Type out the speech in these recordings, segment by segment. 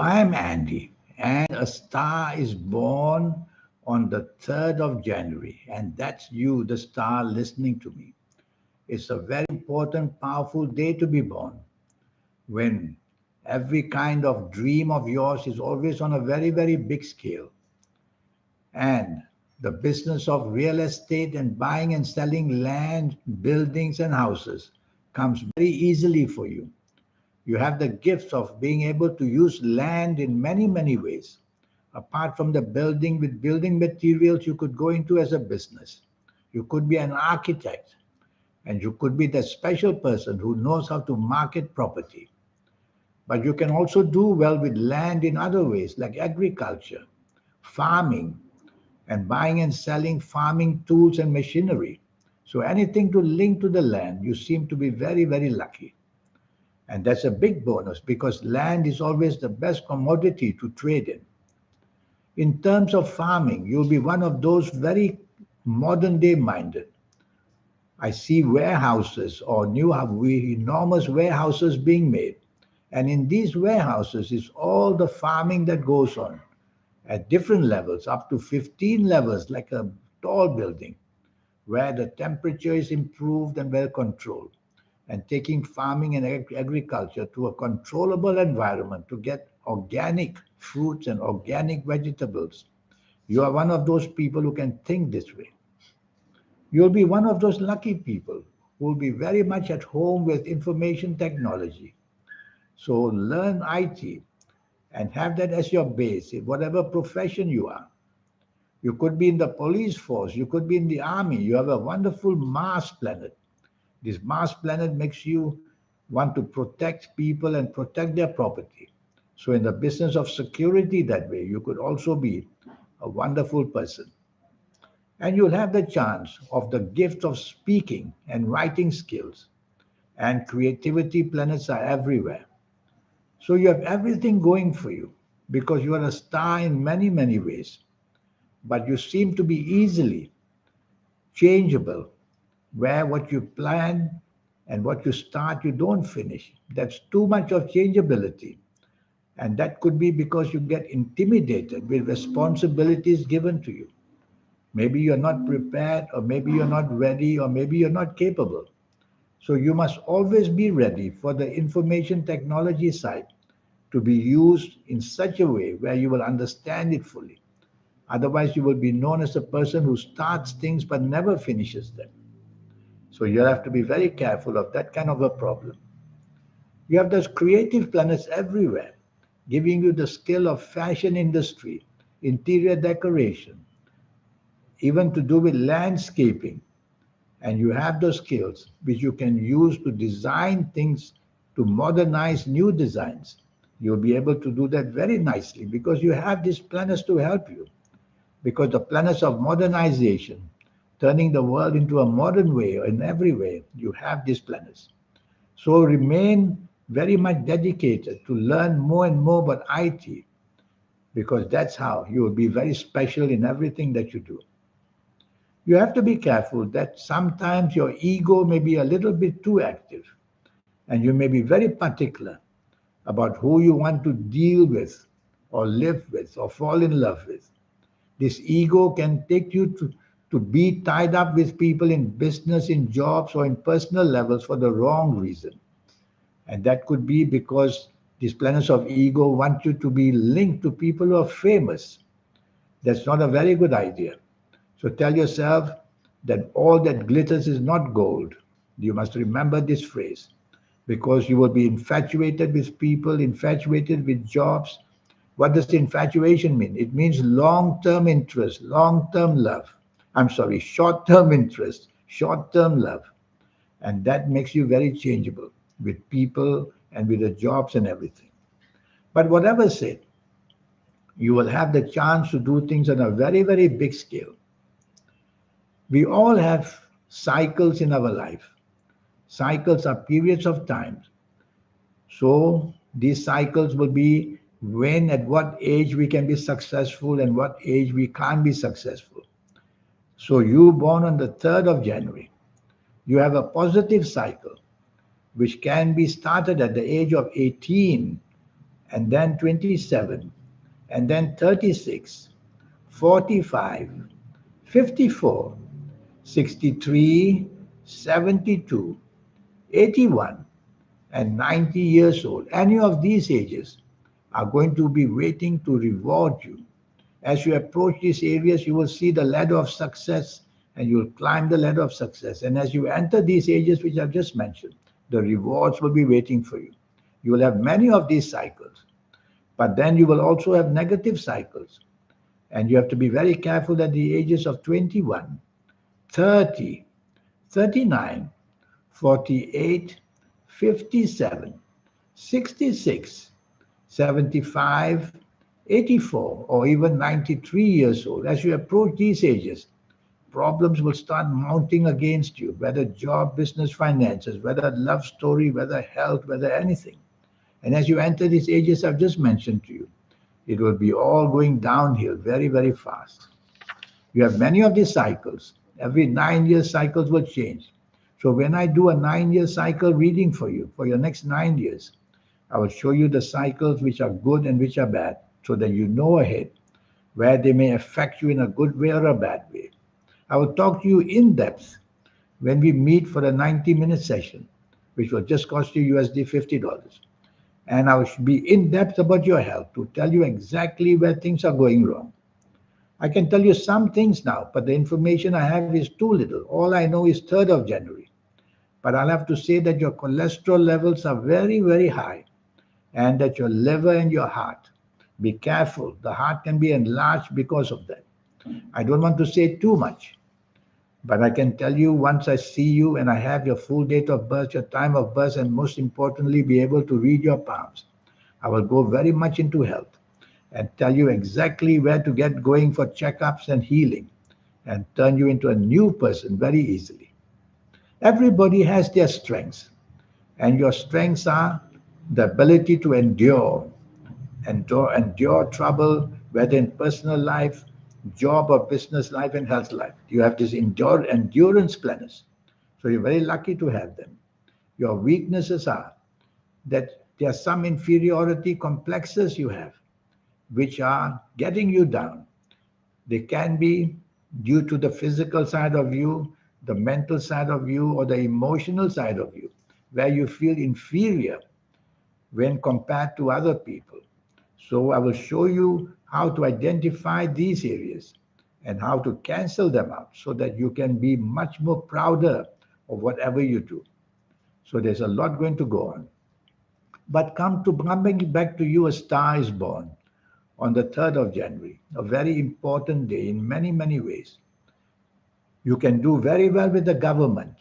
I'm Andy, and a star is born on the 3rd of January, and that's you, the star, listening to me. It's a very important, powerful day to be born when every kind of dream of yours is always on a very, very big scale. And the business of real estate and buying and selling land, buildings, and houses comes very easily for you. You have the gift of being able to use land in many, many ways. Apart from the building, with building materials, you could go into as a business. You could be an architect, and you could be the special person who knows how to market property. But you can also do well with land in other ways, like agriculture, farming, and buying and selling farming tools and machinery. So anything to link to the land, you seem to be very, very lucky. And that's a big bonus because land is always the best commodity to trade in. In terms of farming, you'll be one of those very modern day minded. I see warehouses or enormous warehouses being made. And in these warehouses is all the farming that goes on at different levels, up to 15 levels, like a tall building, where the temperature is improved and well controlled, and taking farming and agriculture to a controllable environment to get organic fruits and organic vegetables. You are one of those people who can think this way. You'll be one of those lucky people who will be very much at home with information technology. So learn IT and have that as your base in whatever profession you are. You could be in the police force, you could be in the army. You have a wonderful Mars planet. This Mars planet makes you want to protect people and protect their property. So, in the business of security, that way, you could also be a wonderful person. And you'll have the chance of the gift of speaking and writing skills. And creativity planets are everywhere. So, you have everything going for you because you are a star in many, many ways. But you seem to be easily changeable where what you plan and what you start, you don't finish. That's too much of changeability. And that could be because you get intimidated with responsibilities given to you. Maybe you're not prepared, or maybe you're not ready, or maybe you're not capable. So you must always be ready for the information technology side to be used in such a way where you will understand it fully. Otherwise, you will be known as a person who starts things but never finishes them. So you have to be very careful of that kind of a problem. You have those creative planets everywhere, giving you the skill of fashion industry, interior decoration, even to do with landscaping. And you have those skills which you can use to design things, to modernize new designs. You'll be able to do that very nicely because you have these planets to help you. Because the planets of modernization, turning the world into a modern way in every way, you have these planets. So remain very much dedicated to learn more and more about IT because that's how you will be very special in everything that you do. You have to be careful that sometimes your ego may be a little bit too active and you may be very particular about who you want to deal with or live with or fall in love with. This ego can take you to be tied up with people in business, in jobs, or in personal levels for the wrong reason. And that could be because these planets of ego want you to be linked to people who are famous. That's not a very good idea. So tell yourself that all that glitters is not gold. You must remember this phrase because you will be infatuated with people, infatuated with jobs. What does infatuation mean? It means long term interest, long term love. I'm sorry, short term interest, short term love. And that makes you very changeable with people and with the jobs and everything. But whatever said, you will have the chance to do things on a very, very big scale. We all have cycles in our life. Cycles are periods of time. So these cycles will be when, at what age we can be successful and what age we can't be successful. So you born on the 3rd of January, you have a positive cycle which can be started at the age of 18 and then 27, and then 36, 45, 54, 63, 72, 81, and 90 years old. Any of these ages are going to be waiting to reward you. As you approach these areas, you will see the ladder of success and you will climb the ladder of success. And as you enter these ages, which I've just mentioned, the rewards will be waiting for you. You will have many of these cycles, but then you will also have negative cycles. And you have to be very careful at the ages of 21, 30, 39, 48, 57, 66, 75, 84, or even 93 years old. As you approach these ages, problems will start mounting against you, whether job, business, finances, whether love story, whether health, whether anything. And as you enter these ages I've just mentioned to you, it will be all going downhill very, very fast. You have many of these cycles. Every 9 year cycles will change. So when I do a 9 year cycle reading for you for your next 9 years, I will show you the cycles which are good and which are bad so that you know ahead where they may affect you in a good way or a bad way. I will talk to you in depth when we meet for a 90-minute session, which will just cost you USD $50. And I will be in depth about your health to tell you exactly where things are going wrong. I can tell you some things now, but the information I have is too little. All I know is 3rd of January. But I'll have to say that your cholesterol levels are very, very high and that your liver and your heart, be careful. The heart can be enlarged because of that. I don't want to say too much, but I can tell you once I see you and I have your full date of birth, your time of birth, and most importantly, be able to read your palms, I will go very much into health and tell you exactly where to get going for checkups and healing and turn you into a new person very easily. Everybody has their strengths, and your strengths are the ability to endure trouble, whether in personal life, job or business life, and health life. You have this endurance planners. So you're very lucky to have them. Your weaknesses are that there are some inferiority complexes you have, which are getting you down. They can be due to the physical side of you, the mental side of you, or the emotional side of you, where you feel inferior when compared to other people. So I will show you how to identify these areas and how to cancel them out so that you can be much more prouder of whatever you do. So there's a lot going to go on. But coming back to you, a star is born on the 3rd of January, a very important day in many, many ways. You can do very well with the government.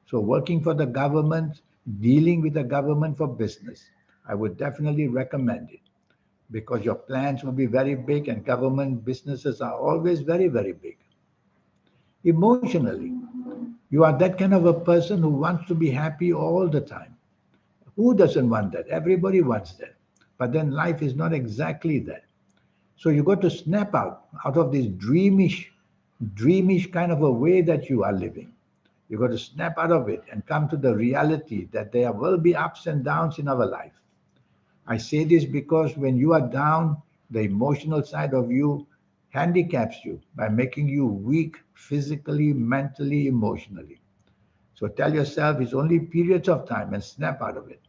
So working for the government, dealing with the government for business, I would definitely recommend it because your plans will be very big and government businesses are always very, very big. Emotionally, you are that kind of a person who wants to be happy all the time. Who doesn't want that? Everybody wants that. But then life is not exactly that. So you got to snap out of this dreamish kind of a way that you are living. You got to snap out of it and come to the reality that there will be ups and downs in our life. I say this because when you are down, the emotional side of you handicaps you by making you weak physically, mentally, emotionally. So tell yourself it's only periods of time and snap out of it.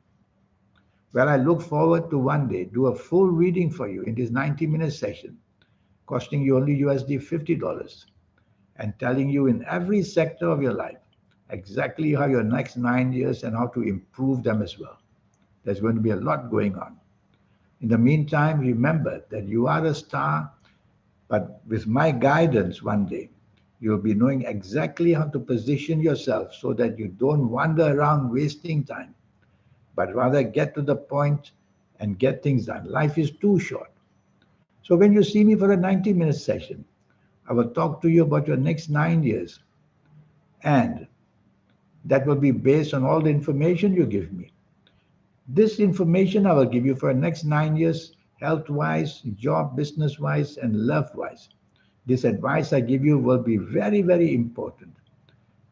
Well, I look forward to one day do a full reading for you in this 90-minute session, costing you only USD $50 and telling you in every sector of your life exactly how your next 9 years and how to improve them as well. There's going to be a lot going on. In the meantime, remember that you are a star, but with my guidance one day, you'll be knowing exactly how to position yourself so that you don't wander around wasting time, but rather get to the point and get things done. Life is too short. So when you see me for a 90-minute session, I will talk to you about your next 9 years, and that will be based on all the information you give me. This information I will give you for the next 9 years, health wise, job, business wise, and love wise. This advice I give you will be very, very important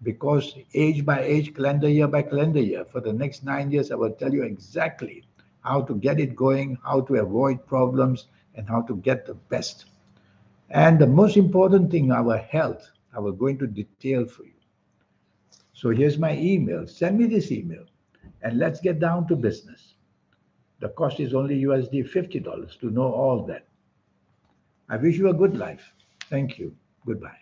because age by age, calendar year by calendar year, for the next 9 years, I will tell you exactly how to get it going, how to avoid problems, and how to get the best. And the most important thing, our health, I will go into detail for you. So here's my email. Send me this email and let's get down to business. The cost is only USD $50 to know all that. I wish you a good life. Thank you. Goodbye.